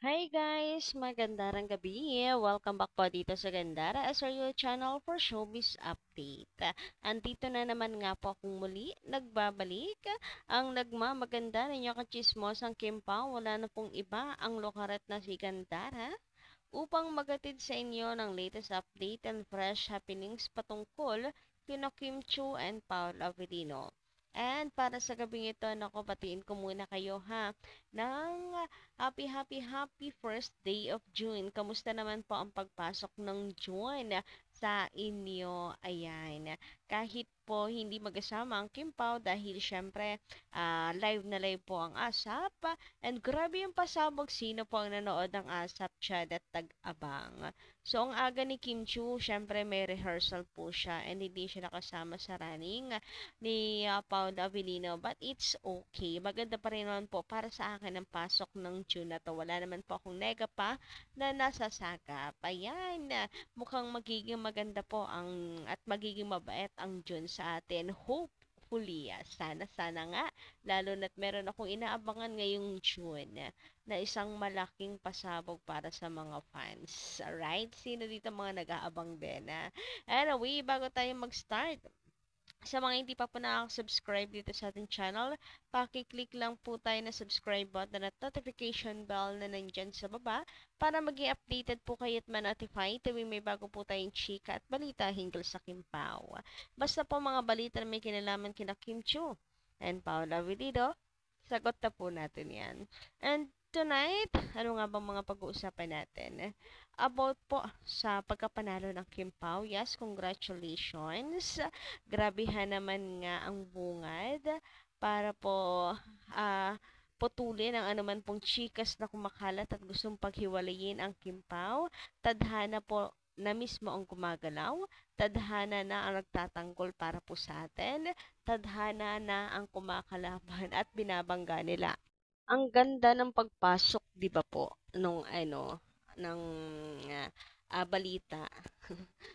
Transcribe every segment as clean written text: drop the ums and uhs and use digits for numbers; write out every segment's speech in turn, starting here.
Hi guys! Magandang gabi! Welcome back po dito sa Gandara as your channel for showbiz update. Andito na naman nga po akong muli, nagbabalik, ang nagmamaganda ninyong kachismosang Kim Pao. Wala na pong iba ang lokaret na si Gandara upang magatid sa inyo ng latest update and fresh happenings patungkol kina Kim Chiu and Paul Avellino. And para sa gabing ito, naku, batiin ko muna kayo ha ng happy first day of June. Kamusta naman po ang pagpasok ng June sa inyo? Ayan. Kahit po hindi magkasama ang Kim Pao dahil syempre live na live po ang ASAP. And grabe yung pasabog, sino po ang nanood ng ASAP Chad at Tag-Abang. So ang aga ni Kim Chiu, syempre may rehearsal po siya and hindi siya nakasama sa running ni Paul Avellino, but it's okay. Maganda pa rin naman po para sa akin ang pasok ng June na to. Wala naman po akong nega pa na nasasagap. Ayan, mukhang magiging maganda po at magiging mabait ang June sa atin. Hopefully, sana nga, lalo na't meron akong inaabangan ngayong June na isang malaking pasabog para sa mga fans. Alright? Sino dito mga nag-aabang din? Anyway, bago tayo mag-start, sa mga hindi pa po nakaka-subscribe dito sa ating channel, paki-click lang po tayo na subscribe button at notification bell na nandyan sa baba para maging updated po kayo at ma-notify tuwing may bago po tayong chika at balita hinggil sa Kim Pao. Basta po mga balita na may kinalaman kina Kim Chiu and Paula Avellino, sagot na po natin yan. And tonight, ano nga bang mga pag-uusapan natin? About po sa pagkapanalo ng Kim Pao. Yes, congratulations. Grabehan naman nga ang bungad para po putulin ang anuman pong chikas na kumakalat at gustong paghiwalayin ang Kim Pao. Tadhana po na mismo ang gumagalaw. Tadhana na ang nagtatanggol para po sa atin. Tadhana na ang kumakalaban at binabangga nila. Ang ganda ng pagpasok, 'di ba po, nung ng balita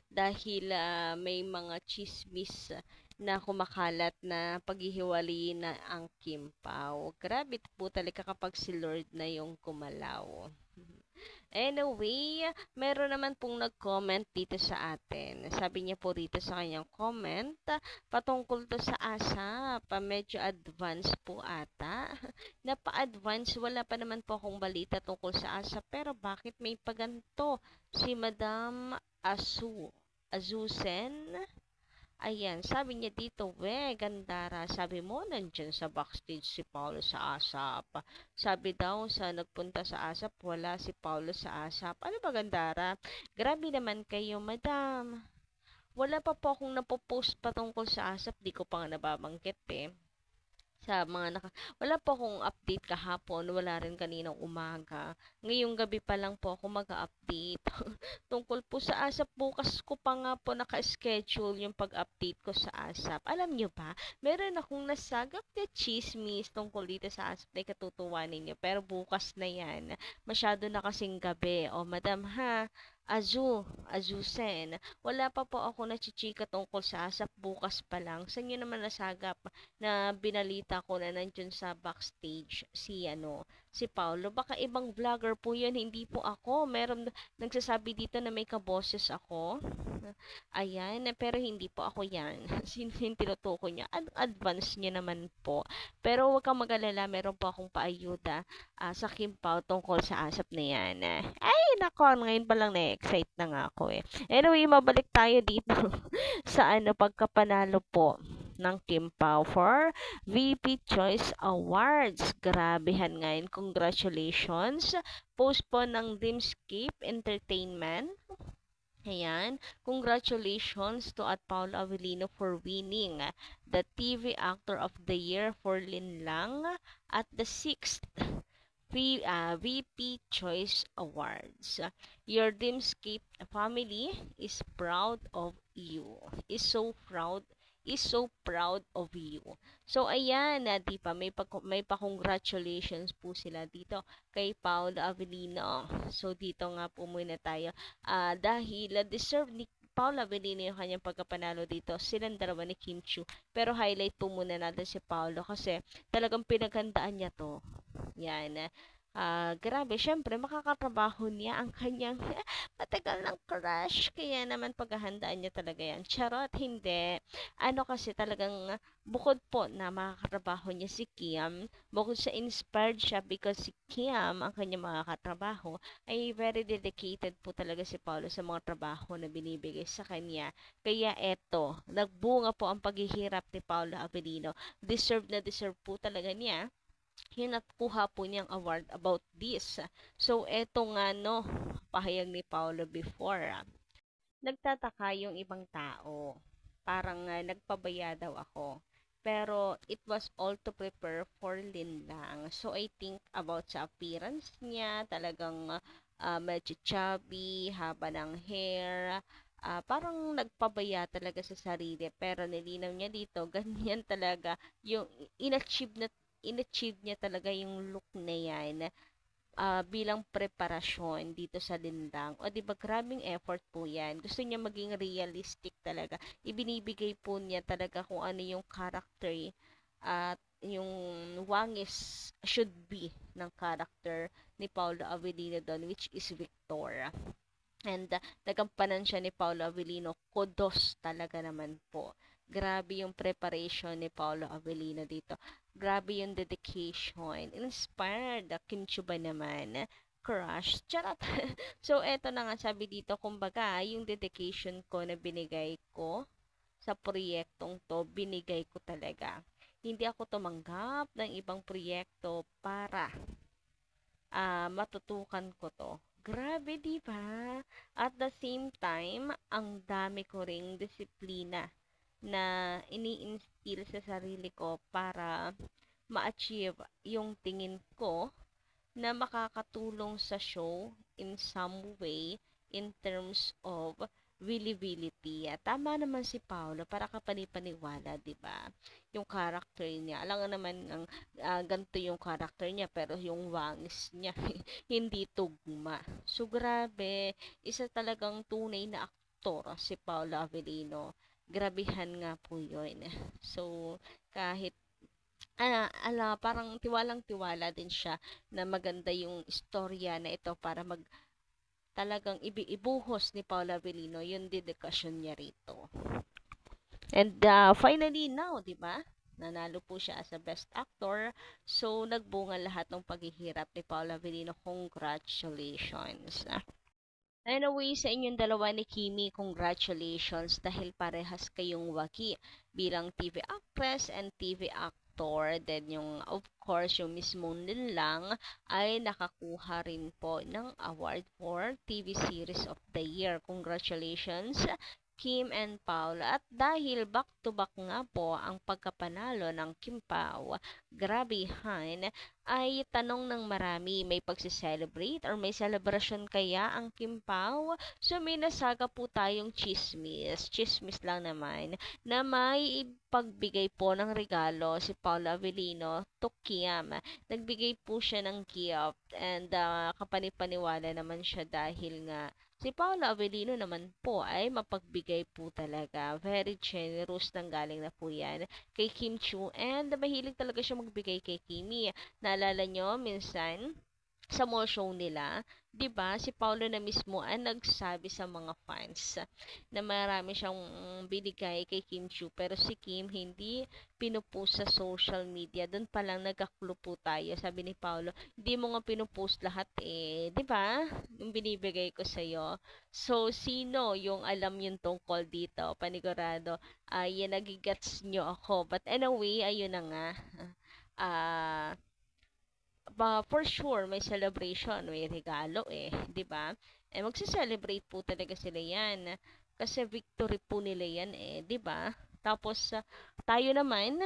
dahil may mga chismis na kumakalat na paghihiwalayin na ang Kim Pao. Grabe po talaga kapag si Lord na yung kumalaw. Anyway, meron naman pong nag-comment dito sa atin. Sabi niya po dito sa kanyang comment, patungkol to sa ASAP, medyo advance po ata. Napa-advance, wala pa naman po akong balita tungkol sa ASAP, pero bakit may paganto si Madam Azusen? Ayan, sabi niya dito, we, Gandara, sabi mo, nandyan sa backstage si Paulo sa ASAP. Sabi daw, sa nagpunta sa ASAP, wala si Paulo sa ASAP. Ano ba, Gandara? Grabe naman kayo, madam. Wala pa po akong napopost patungkol sa ASAP, di ko pa nga nababanggit eh sa mga wala po akong update kahapon, wala rin kaninang umaga. Ngayong gabi pa lang po ako mag-update. Tungkol po sa ASAP, bukas ko pa nga po naka-schedule yung pag-update ko sa ASAP. Alam nyo ba, meron akong nasagap na chismis tungkol dito sa ASAP na ikatutuwa ninyo. Pero bukas na yan. Masyado na kasing gabi. O, madam ha, Azusen. Wala pa po ako nachichika tungkol sa ASAP, bukas pa lang. Sa inyo naman nasagap na binalita ko na nandiyan sa backstage si Paulo. Baka ibang vlogger po 'yun, hindi po ako. Meron nagsasabi dito na may kaboses ako. Ayan, pero hindi po ako 'yan. Sino yung tinutukoy niya? Advance niya naman po. Pero huwag kang mag-alala, meron po akong paayuda sa Kim Pao tungkol sa ASAP na 'yan. Ay, nako, ngayon pa lang na-excite na nga ako eh. Anyway, mabalik tayo dito sa pagkapanalo po ng Kim Pao for VP Choice Awards. Grabehan nga yun. Congratulations. Post po ng Dreamscape Entertainment. Ayan. Congratulations to at Paul Avellino for winning the TV Actor of the Year for Linlang at the 6th VP Choice Awards. Your Dreamscape family is proud of you. Is so proud of you. So ayan, di pa may pa-congratulations po sila dito kay Paul Avellino. So dito nga po muna tayo dahil deserve ni Paul Avellino yung kanyang pagkapanalo dito. Silang dalawa ni Kim Chiu. Pero highlight po muna natin si Paolo kasi talagang pinaghandaan niya to. Yan. Grabe, syempre makakatrabaho niya ang kanyang matagal ng crush. Kaya naman paghahandaan niya talaga yan. Charot, hindi. Ano kasi talagang bukod po na makakatrabaho niya si Kim, bukod sa inspired siya because si Kim, ang kanyang mga katrabaho, ay very dedicated po talaga si Paolo sa mga trabaho na binibigay sa kanya. Kaya eto, nagbunga po ang paghihirap ni Paolo Avellino. Deserve na deserve po talaga niya yung nakuha po niyang award about this. So, eto nga no, pahayag ni Paolo before. Nagtataka yung ibang tao. Parang nagpabaya daw ako. Pero it was all to prepare for Lin lang. So, I think about sa appearance niya, talagang medyo chubby, haba ng hair, parang nagpabaya talaga sa sarili. Pero nilinaw niya dito, ganyan talaga yung inachieve na inachieve niya talaga yung look na yan bilang preparasyon dito sa lindang. O di ba grabing effort po yan. Gusto niya maging realistic talaga. Ibinibigay po niya talaga kung ano yung character at yung wangis should be ng character ni Paolo Avellino doon, which is Victor. And nagampanan siya ni Paolo Avellino. Kudos talaga naman po. Grabe yung preparation ni Paolo Avellino dito. Grabe yung dedication. Inspired. Kim Chiu ba naman? Crush. Charot. So, eto na nga sabi dito. Kumbaga, yung dedication ko na binigay ko sa proyektong to, binigay ko talaga. Hindi ako tumanggap ng ibang proyekto para matutukan ko to. Grabe, di ba? At the same time, ang dami ko ring disiplina na ini-instill sa sarili ko para ma-achieve yung tingin ko na makakatulong sa show in some way in terms of visibility. Tama naman si Paolo para kapanipaniwala, 'di ba? Yung character niya. Alam nga naman ang ganito yung character niya pero yung wangis niya hindi tugma. So grabe, isa talagang tunay na aktor si Paolo Avellino. Grabihan nga po 'yun. So kahit parang tiwalang-tiwala din siya na maganda yung istorya na ito para talagang ibuhos ni Paula Avellino yung dedikasyon niya rito. And finally now, 'di ba? Nanalo po siya as a best actor. So nagbunga lahat ng paghihirap ni Paula Avellino. Congratulations. Anyway, sa inyong dalawa ni Kimi, congratulations dahil parehas kayong waki bilang TV actress and TV actor. Then yung, of course, yung mismong nilang ay nakakuha rin po ng award for TV Series of the Year. Congratulations, Kim and Paul. At dahil back-to-back nga po ang pagkapanalo ng Kim Pao, grabehan, ay tanong ng marami, may pagse-celebrate or may celebration kaya ang Kim Pao? So may nasaga po tayong chismis, chismis lang naman, na may pagbigay po ng regalo si Paula Avellino to Kim. Nagbigay po siya ng gift and kapanipaniwala naman siya dahil nga si Paula Avellino naman po ay mapagbigay po talaga. Very generous nang galing na po yan kay Kim Chiu and mahilig talaga siya magbigay kay Kimi. Naalala nyo, minsan, sa mall show nila, 'di ba? Si Paulo na mismo ang nagsabi sa mga fans na marami siyang binigay kay Kim Chiu pero si Kim hindi pinupost sa social media. Doon pa lang nagka-clue po tayo. Sabi ni Paulo, hindi mo nga pinupost lahat eh, 'di ba? Yung binibigay ko sa iyo. So sino yung alam yung tungkol dito? Panigurado, yan nagigets nyo ako. But anyway, ayun na nga. Ah, for sure may celebration, may regalo eh, 'di ba? Eh magse-celebrate po talaga sila 'yan kasi victory po nila 'yan eh, 'di ba? Tapos tayo naman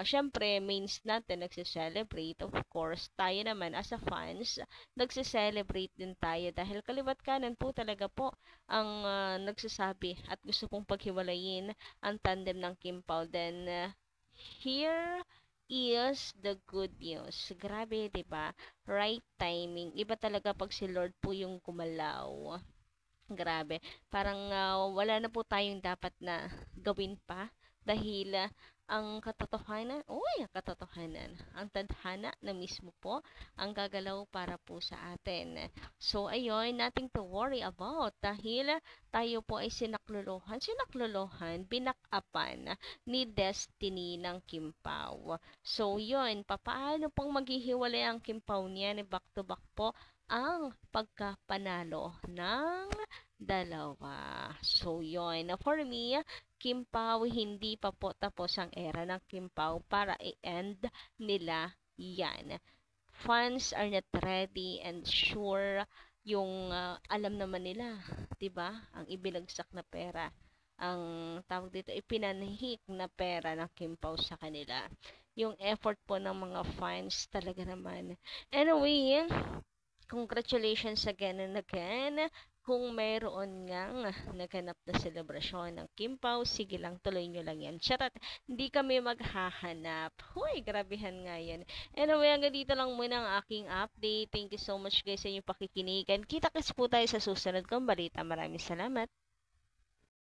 syempre mains natin nagse-celebrate, of course. Tayo naman as a fans, nagse-celebrate din tayo dahil kaliwat kanan po talaga po ang nagsasabi at gusto pong paghiwalayin ang tandem ng Kim Pao. Then here is the good news. Grabe, 'di ba? Right timing. Iba talaga pag si Lord po yung kumalaw. Grabe. Parang wala na po tayong dapat na gawin pa dahil ang katotohanan, ang katotohanan, ang tadhana na mismo po ang gagalaw para po sa atin. So, ayun, nothing to worry about dahil tayo po ay sinaklolohan, binakapan ni Destiny ng Kimpaw. So, yun, papaano pong maghihiwalay ang Kimpaw niya ni back to back po ang pagkapanalo ng dalawa. So, yun. For me, Kim Pao, hindi pa po tapos ang era ng Kim Pao para i-end nila yan. Fans are not ready and sure yung alam naman nila, 'di ba? Ang ibinagsak na pera, ang tawag dito ipinanhik na pera ng Kim Pao sa kanila. Yung effort po ng mga fans talaga naman. Anyway, congratulations again and again. Kung mayroon ngang naganap na selebrasyon ng Kim Pao, sige lang, tuloy nyo lang yan. Charot, hindi kami maghahanap. Huy, grabehan nga yan. Anyway, hanggang dito lang muna ang aking update. Thank you so much guys sa inyong pakikinigan. Kita-kits po tayo sa susunod kong balita. Maraming salamat.